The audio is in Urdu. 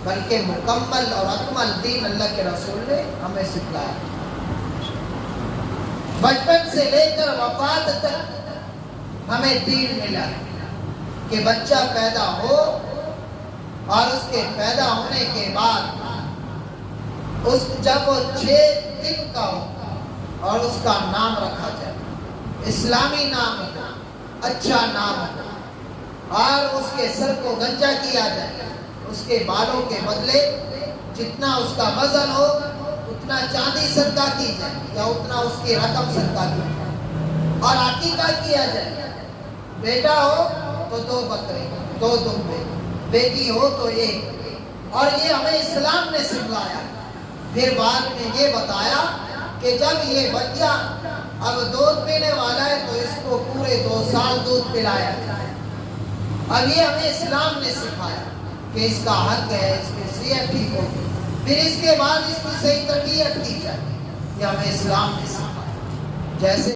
بلکہ مکمل اور اکمل دین اللہ کے رسول نے ہمیں سکھلایا۔ بچپن سے لے کر وفات تک ہمیں دین ملا کہ بچہ پیدا ہو اور اس کے پیدا ہونے کے بعد جب وہ 6 دن کا ہو اور اس کا نام رکھا جائے، اسلامی نام ہو، اچھا نام ہو، اور اس کے سر کو گنجا کیا جائے، اس کے بالوں کے بدلے جتنا اس کا وزن ہو اتنا چاندی صدقہ کی جائے یا اتنا اس کی رقم صدقہ کی جائے، اور عقیقہ کیا جائے۔ بیٹا ہو تو 2 بکرے، 2 دمبے، بیٹی ہو تو 1۔ اور یہ ہمیں اسلام نے سکھلایا۔ پھر بعد میں یہ بتایا کہ جب یہ بچہ اب دودھ پینے والا ہے تو اس کو پورے 2 سال دودھ پلایا جائے۔ اب یہ ہمیں اسلام نے سکھایا کہ اس کا حق ہے، اس کی صحت ٹھیک ہوگی، پھر اس کے بعد اس کی صحیح تربیت کی جائے۔ یہ ہمیں اسلام نے سکھایا۔ جیسے